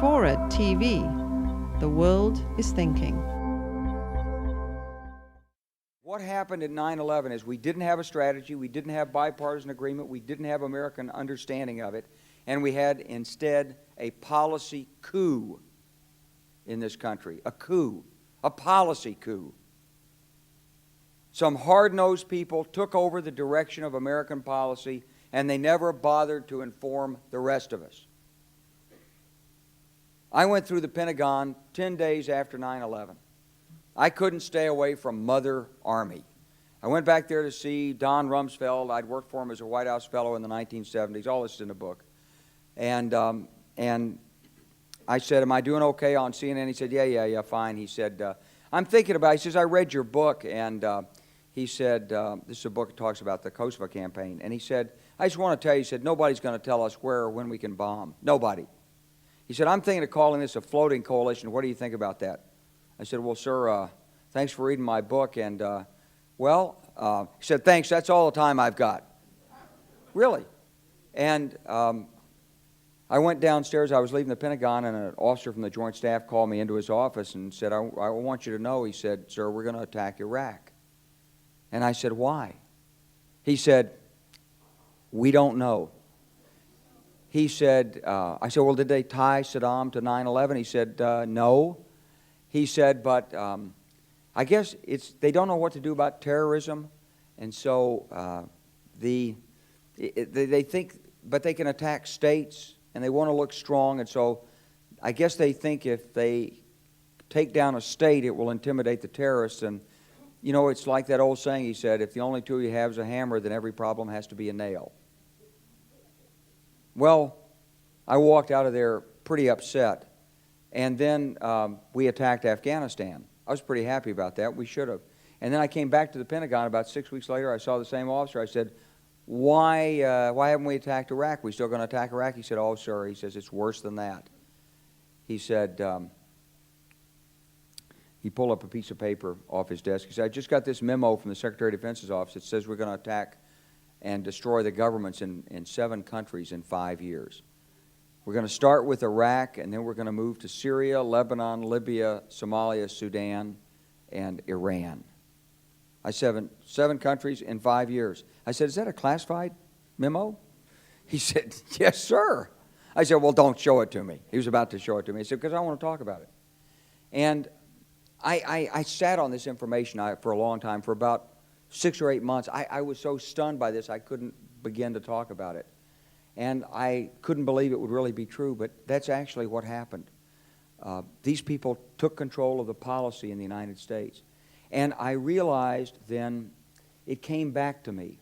Forward TV. The world is thinking. What happened at 9/11 is we didn't have a strategy, we didn't have bipartisan agreement, we didn't have American understanding of it, and we had instead a policy coup in this country. A coup. A policy coup. Some hard-nosed people took over the direction of American policy, and they never bothered to inform the rest of us. I went through the Pentagon 10 days after 9/11. I couldn't stay away from Mother Army. I went back there to see Don Rumsfeld. I'd worked for him as a White House fellow in the 1970s. All this is in the book. And I said, am I doing okay on CNN? He said, yeah, fine. He said, I'm thinking about it. He says, I read your book. And he said, this is a book that talks about the Kosovo campaign. And he said, I just want to tell you, he said, nobody's going to tell us where or when we can bomb. Nobody. He said, I'm thinking of calling this a floating coalition. What do you think about that? I said, well, sir, thanks for reading my book. And, he said, thanks, that's all the time I've got. Really. And I went downstairs. I was leaving the Pentagon, and an officer from the Joint Staff called me into his office and said, I want you to know, he said, sir, we're going to attack Iraq. And I said, why? He said, we don't know. He said, I said, well, did they tie Saddam to 9/11? He said, no. He said, but I guess they don't know what to do about terrorism, and so they think, but they can attack states, and they want to look strong, and so I guess they think if they take down a state, it will intimidate the terrorists. And you know, it's like that old saying, he said, if the only tool you have is a hammer, then every problem has to be a nail. Well, I walked out of there pretty upset. And then we attacked Afghanistan. I was pretty happy about that. We should have. And then I came back to the Pentagon about 6 weeks later. I saw the same officer. I said, why haven't we attacked Iraq? We still going to attack Iraq? He said, oh, sir. He says, it's worse than that. He said, he pulled up a piece of paper off his desk. He said, I just got this memo from the Secretary of Defense's office. It says we're going to attack and destroy the governments in 7 countries in 5 years. We're going to start with Iraq, and then we're going to move to Syria, Lebanon, Libya, Somalia, Sudan, and Iran. I said, 7 countries in 5 years. I said, is that a classified memo? He said, yes, sir. I said, well, don't show it to me. He was about to show it to me. He said, because I want to talk about it. And I sat on this information for a long time, for about 6 or 8 months. I was so stunned by this, I couldn't begin to talk about it. And I couldn't believe it would really be true, but that's actually what happened. These people took control of the policy in the United States. And I realized then, it came back to me,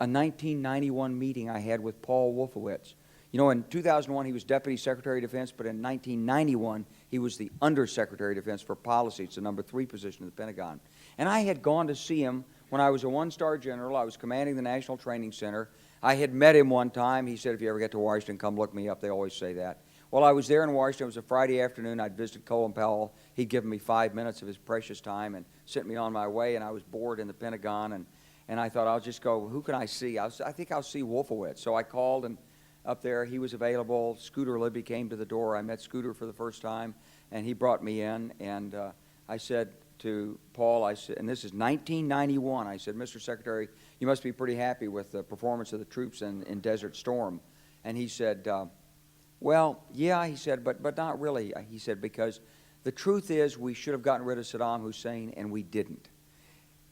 a 1991 meeting I had with Paul Wolfowitz. You know, in 2001 he was Deputy Secretary of Defense, but in 1991 he was the Undersecretary of Defense for Policy. It's the number 3 position in the Pentagon. And I had gone to see him when I was a 1-star general. I was commanding the National Training Center. I had met him one time. He said, if you ever get to Washington, come look me up. They always say that. Well, I was there in Washington. It was a Friday afternoon. I'd visited Colin Powell. He'd given me 5 minutes of his precious time and sent me on my way, and I was bored in the Pentagon, and I thought, I'll just go, who can I see? I think I'll see Wolfowitz. So I called, and up there, he was available. Scooter Libby came to the door. I met Scooter for the first time, and he brought me in, and I said to Paul, I said, and this is 1991, I said, Mr. Secretary, you must be pretty happy with the performance of the troops in Desert Storm. And he said, well, yeah, he said, but not really. He said, because the truth is we should have gotten rid of Saddam Hussein, and we didn't.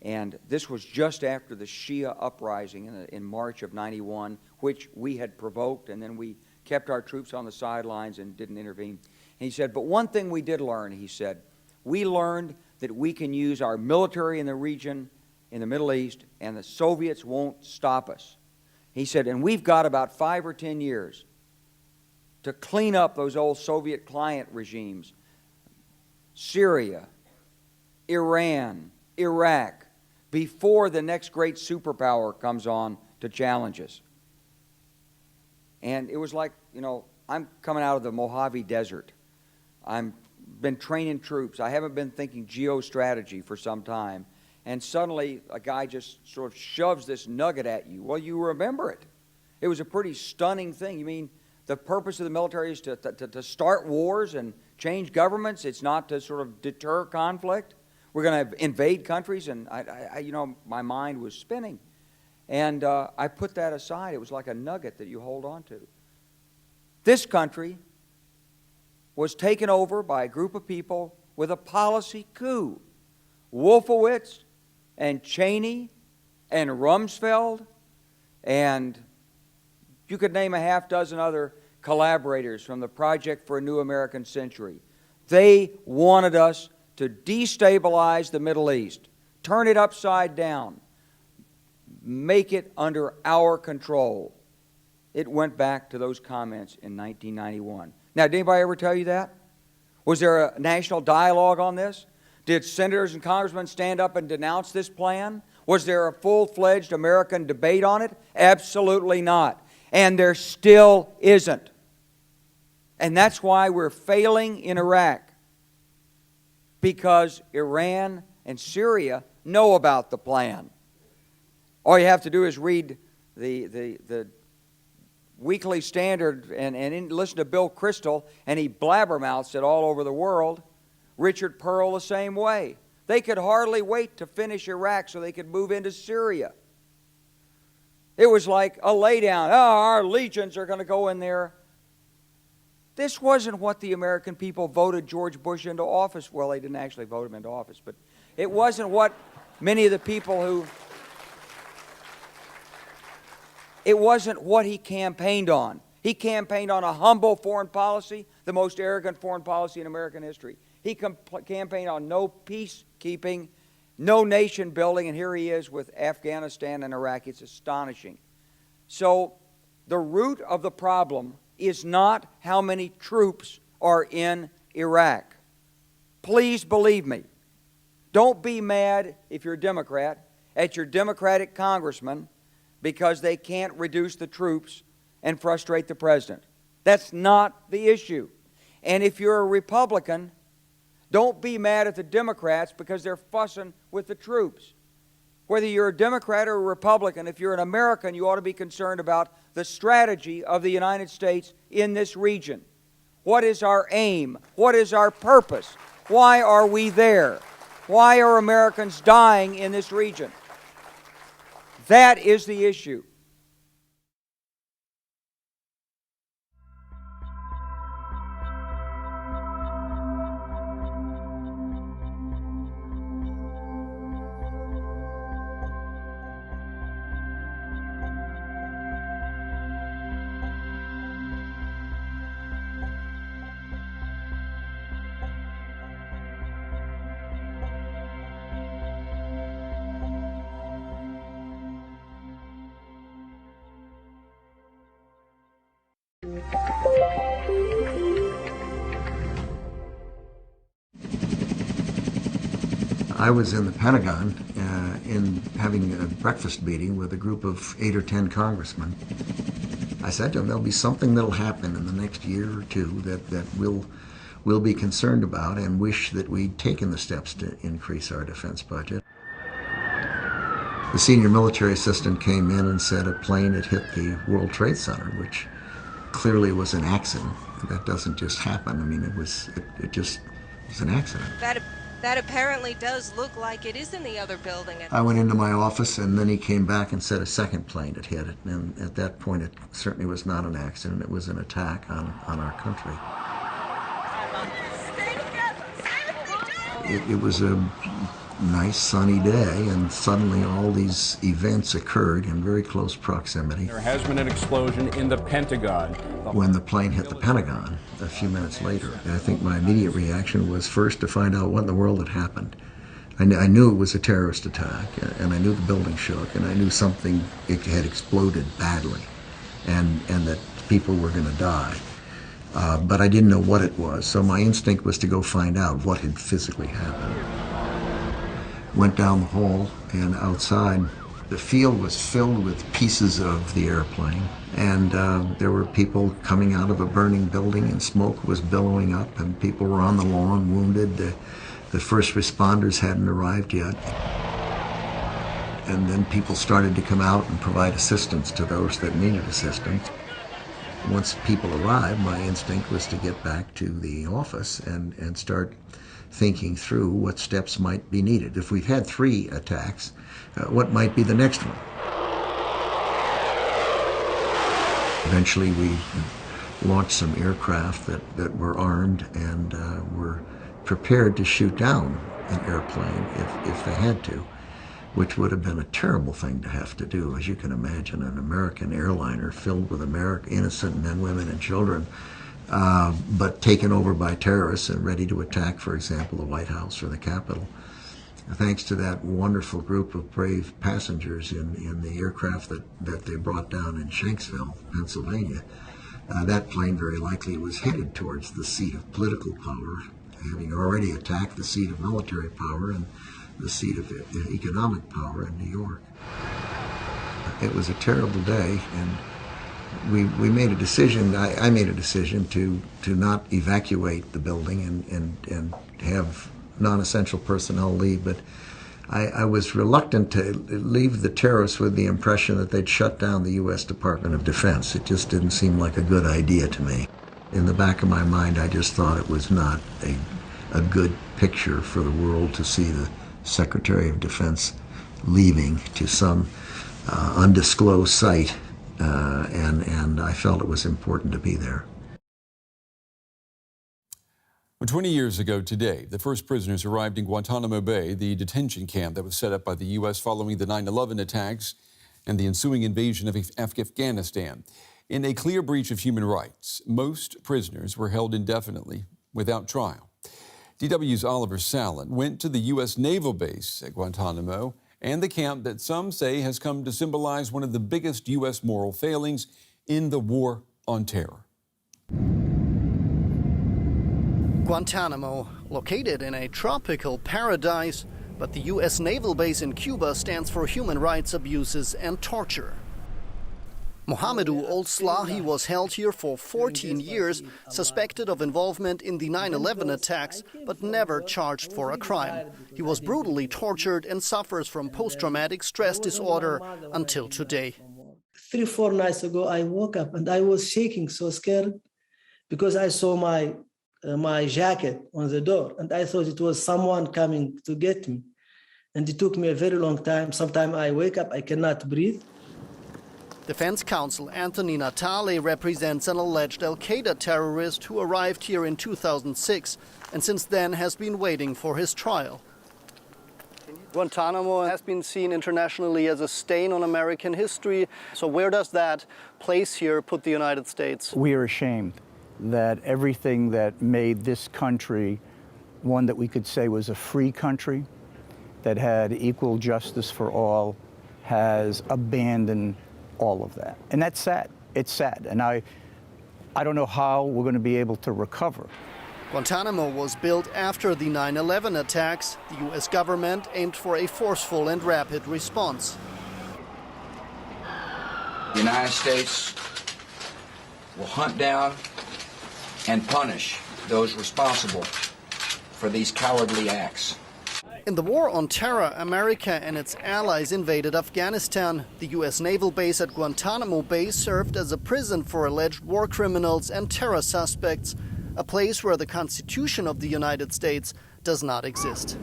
And this was just after the Shia uprising in March of 91, which we had provoked, and then we kept our troops on the sidelines and didn't intervene. And he said, but one thing we did learn, he said, we learned that we can use our military in the region, in the Middle East, and the Soviets won't stop us. He said, and we've got about 5 or 10 years to clean up those old Soviet client regimes, Syria, Iran, Iraq, before the next great superpower comes on to challenge us. And it was like, you know, I'm coming out of the Mojave Desert. I've been training troops. I haven't been thinking geostrategy for some time. And suddenly a guy just sort of shoves this nugget at you. Well, you remember it. It was a pretty stunning thing. You mean the purpose of the military is to start wars and change governments. It's not to sort of deter conflict. We're going to invade countries, and you know, my mind was spinning. And I put that aside. It was like a nugget that you hold on to. This country was taken over by a group of people with a policy coup. Wolfowitz and Cheney and Rumsfeld, and you could name a half dozen other collaborators from the Project for a New American Century. They wanted us to destabilize the Middle East, turn it upside down, make it under our control. It went back to those comments in 1991. Now, did anybody ever tell you that? Was there a national dialogue on this? Did senators and congressmen stand up and denounce this plan? Was there a full-fledged American debate on it? Absolutely not. And there still isn't. And that's why we're failing in Iraq. Because Iran and Syria know about the plan. All you have to do is read the Weekly Standard and listen to Bill Kristol, and he blabbermouths it all over the world. Richard Pearl the same way. They could hardly wait to finish Iraq so they could move into Syria. It was like a laydown. Oh, our legions are going to go in there. This wasn't what the American people voted George Bush into office. Well, they didn't actually vote him into office, but it wasn't what many of the people who... It wasn't what he campaigned on. He campaigned on a humble foreign policy, the most arrogant foreign policy in American history. He campaigned on no peacekeeping, no nation building, and here he is with Afghanistan and Iraq. It's astonishing. So the root of the problem is not how many troops are in Iraq. Please believe me. Don't be mad, if you're a Democrat, at your Democratic congressman because they can't reduce the troops and frustrate the president. That's not the issue. And if you're a Republican, don't be mad at the Democrats because they're fussing with the troops. Whether you're a Democrat or a Republican, if you're an American, you ought to be concerned about the strategy of the United States in this region. What is our aim? What is our purpose? Why are we there? Why are Americans dying in this region? That is the issue. I was in the Pentagon in having a breakfast meeting with a group of 8 or 10 congressmen. I said to them, there'll be something that'll happen in the next year or two that we'll be concerned about and wish that we'd taken the steps to increase our defense budget. The senior military assistant came in and said a plane had hit the World Trade Center, which clearly was an accident. That doesn't just happen. I mean, it just was an accident. That apparently does look like it is in the other building. I went into my office, and then he came back and said a second plane had hit it. And at that point, it certainly was not an accident. It was an attack on our country. It was a nice sunny day, and suddenly all these events occurred in very close proximity. There has been an explosion in the Pentagon. When the plane hit the Pentagon a few minutes later, I think my immediate reaction was first to find out what in the world had happened. I knew it was a terrorist attack, and I knew the building shook, and I knew something it had exploded badly, and that people were going to die. But I didn't know what it was, so my instinct was to go find out what had physically happened. Went down the hall, and outside, the field was filled with pieces of the airplane, and there were people coming out of a burning building, and smoke was billowing up, and people were on the lawn wounded. The first responders hadn't arrived yet. And then people started to come out and provide assistance to those that needed assistance. once people arrived, my instinct was to get back to the office and start thinking through what steps might be needed. If we've had 3 attacks, what might be the next one? Eventually we launched some aircraft that were armed and were prepared to shoot down an airplane if they had to, which would have been a terrible thing to have to do. As you can imagine, an American airliner filled with innocent men, women, and children, but taken over by terrorists and ready to attack, for example, the White House or the Capitol. Thanks to that wonderful group of brave passengers in the aircraft that they brought down in Shanksville, Pennsylvania, that plane very likely was headed towards the seat of political power, having already attacked the seat of military power and the seat of economic power in New York. It was a terrible day, and we made a decision, I made a decision to not evacuate the building and have non-essential personnel leave, but I was reluctant to leave the terrorists with the impression that they'd shut down the U.S. Department of Defense. It just didn't seem like a good idea to me. In the back of my mind, I just thought it was not a good picture for the world to see the Secretary of Defense leaving to some undisclosed site, and I felt it was important to be there. 20 years ago today, the first prisoners arrived in Guantánamo Bay, the detention camp that was set up by the U.S. following the 9/11 attacks and the ensuing invasion of Afghanistan. In a clear breach of human rights, most prisoners were held indefinitely without trial. DW's Oliver Sallin went to the U.S. naval base at Guantánamo and the camp that some say has come to symbolize one of the biggest U.S. moral failings in the war on terror. Guantánamo, located in a tropical paradise, but the U.S. naval base in Cuba stands for human rights abuses and torture. Mohamedou Old-Slahi was held here for 14 years, suspected of involvement in the 9/11 attacks, but never charged for a crime. He was brutally tortured and suffers from post-traumatic stress disorder until today. 3-4 nights ago, I woke up and I was shaking, so scared, because I saw my jacket on the door, and I thought it was someone coming to get me. And it took me a very long time. Sometimes I wake up, I cannot breathe. Defense counsel Anthony Natale represents an alleged al-Qaeda terrorist who arrived here in 2006 and since then has been waiting for his trial. Guantánamo has been seen internationally as a stain on American history. So where does that place here put the United States? We are ashamed that everything that made this country one that we could say was a free country, that had equal justice for all, has abandoned all of that. And that's sad. It's sad. And I don't know how we're going to be able to recover. Guantánamo was built after the 9/11 attacks. The U.S. government aimed for a forceful and rapid response. The United States will hunt down and punish those responsible for these cowardly acts. In the war on terror, America and its allies invaded Afghanistan. The U.S. naval base at Guantánamo Bay served as a prison for alleged war criminals and terror suspects, a place where the Constitution of the United States does not exist.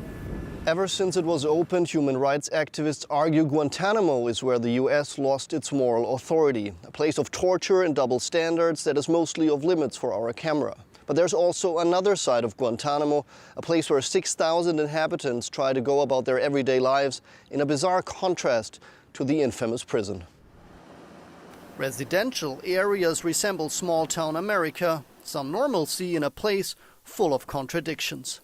Ever since it was opened, human rights activists argue Guantánamo is where the U.S. lost its moral authority, a place of torture and double standards that is mostly off limits for our camera. But there's also another side of Guantánamo, a place where 6,000 inhabitants try to go about their everyday lives in a bizarre contrast to the infamous prison. Residential areas resemble small-town America, some normalcy in a place full of contradictions.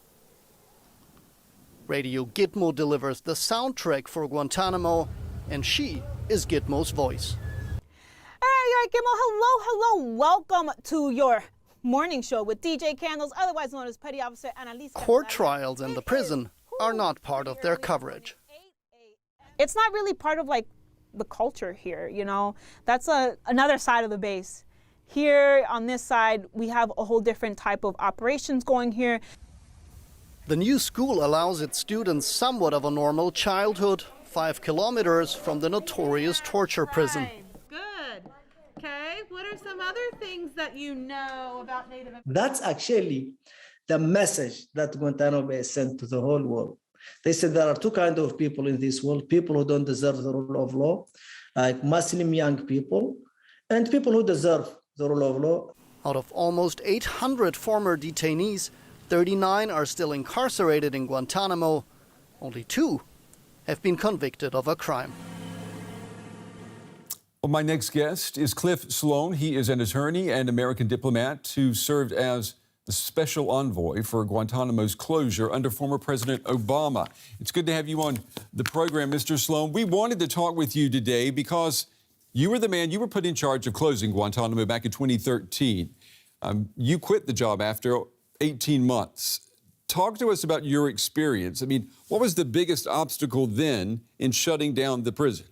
Radio Gitmo delivers the soundtrack for Guantánamo, and she is Gitmo's voice. All right, Gitmo, hello. Welcome to your morning show with DJ Candles, otherwise known as Petty Officer Annalise. Court trials and the prison are not part of their coverage. It's not really part of like the culture here, you know. That's another side of the base. Here on this side, we have a whole different type of operations going here. The new school allows its students somewhat of a normal childhood, 5 kilometers from the notorious torture prison. Good. Okay, what are some other things that you know about Native Americans? That's actually the message that Guantanamo Bay sent to the whole world. They said there are two kinds of people in this world: people who don't deserve the rule of law, like Muslim young people, and people who deserve the rule of law. Out of almost 800 former detainees, 39 are still incarcerated in Guantanamo. Only 2 have been convicted of a crime. Well, my next guest is Cliff Sloan. He is an attorney and American diplomat who served as the special envoy for Guantanamo's closure under former President Obama. It's good to have you on the program, Mr. Sloan. We wanted to talk with you today because you were the man, you were put in charge of closing Guantanamo back in 2013. You quit the job after 18 months. Talk to us about your experience. I mean, what was the biggest obstacle then in shutting down the prison?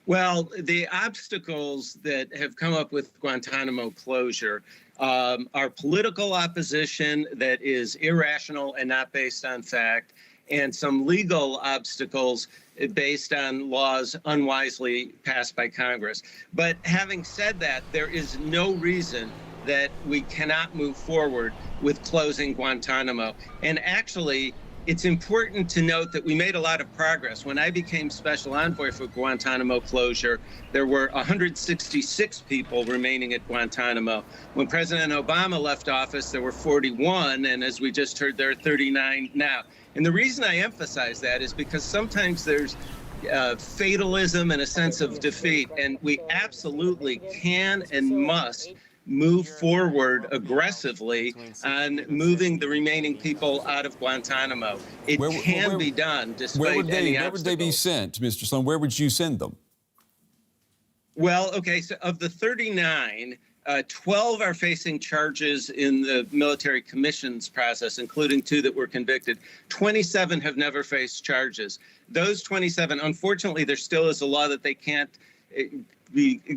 Well, the obstacles that have come up with Guantanamo closure are political opposition that is irrational and not based on fact, and some legal obstacles based on laws unwisely passed by Congress. But having said that, there is no reason that we cannot move forward with closing Guantanamo. And actually, it's important to note that we made a lot of progress. When I became special envoy for Guantanamo closure, there were 166 people remaining at Guantanamo. When President Obama left office, there were 41, and as we just heard, there are 39 now. And the reason I emphasize that is because sometimes there's fatalism and a sense of defeat, and we absolutely can and must move forward aggressively on moving the remaining people out of Guantanamo. It can be done despite any obstacles. Where would they be sent, Mr. Sloan? Where would you send them? Well, okay, so of the 39, 12 are facing charges in the military commissions process, including 2 that were convicted. 27 have never faced Those 27, unfortunately, there still is a law that they can't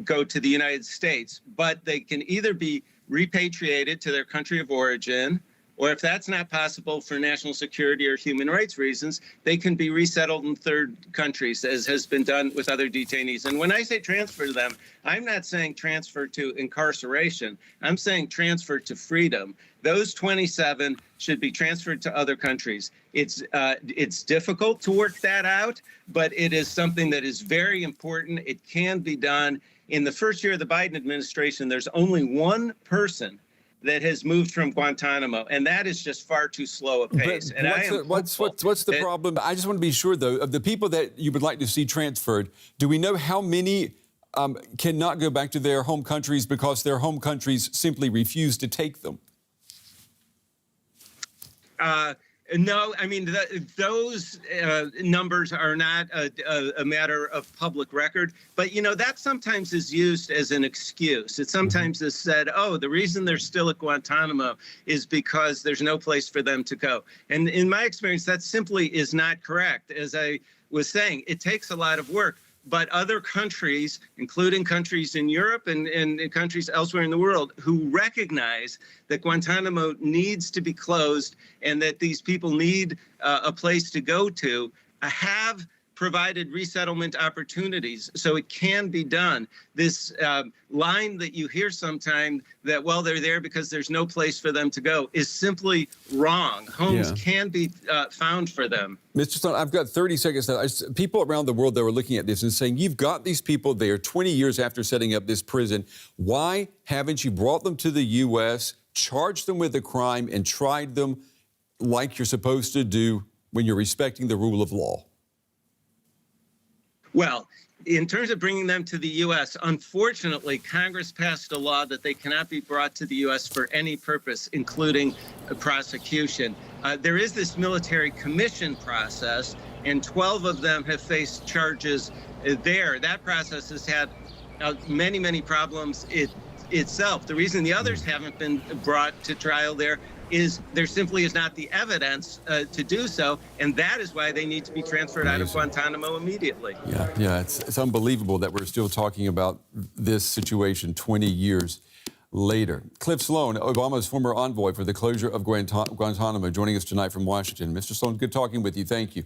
go to the United States, but they can either be repatriated to their country of origin, or if that's not possible for national security or human rights reasons, they can be resettled in third countries, as has been done with other detainees. And when I say transfer to them, I'm not saying transfer to incarceration. I'm saying transfer to freedom. Those 27 should be transferred to other countries. It's difficult to work that out, but it is something that is very important. It can be done. In the first year of the Biden administration, there's only one person that has moved from Guantanamo, and that is just far too slow a pace. And what's the problem? I just want to be sure, though, of the people that you would like to see transferred, do we know how many cannot go back to their home countries because their home countries simply refuse to take them? No, I mean, those numbers are not a matter of public record. But, you know, that sometimes is used as an excuse. It sometimes is said, oh, the reason they're still at Guantanamo is because there's no place for them to go. And in my experience, that simply is not correct. As I was saying, it takes a lot of work. But other countries, including countries in Europe and countries elsewhere in the world, who recognize that Guantanamo needs to be closed and that these people need a place to go to, have provided resettlement opportunities. So it can be done. This line that you hear sometimes that, well, they're there because there's no place for them to go is simply wrong. Homes can be found for them. Mr. Sloan, I've got 30 seconds now. People around the world that were looking at this and saying, you've got these people there 20 years after setting up this prison. Why haven't you brought them to the U.S., charged them with a crime, and tried them like you're supposed to do when you're respecting the rule of law? Well, in terms of bringing them to the U.S., unfortunately, Congress passed a law that they cannot be brought to the U.S. for any purpose, including a prosecution. There is this military commission process, and 12 of them have faced charges there. That process has had many, many problems itself. The reason the others haven't been brought to trial there is there simply is not the evidence to do so, and that is why they need to be transferred out of Guantanamo immediately. Yeah, it's unbelievable that we're still talking about this situation 20 years later. Cliff Sloan, Obama's former envoy for the closure of Guantanamo, joining us tonight from Washington. Mr. Sloan, good talking with you. Thank you.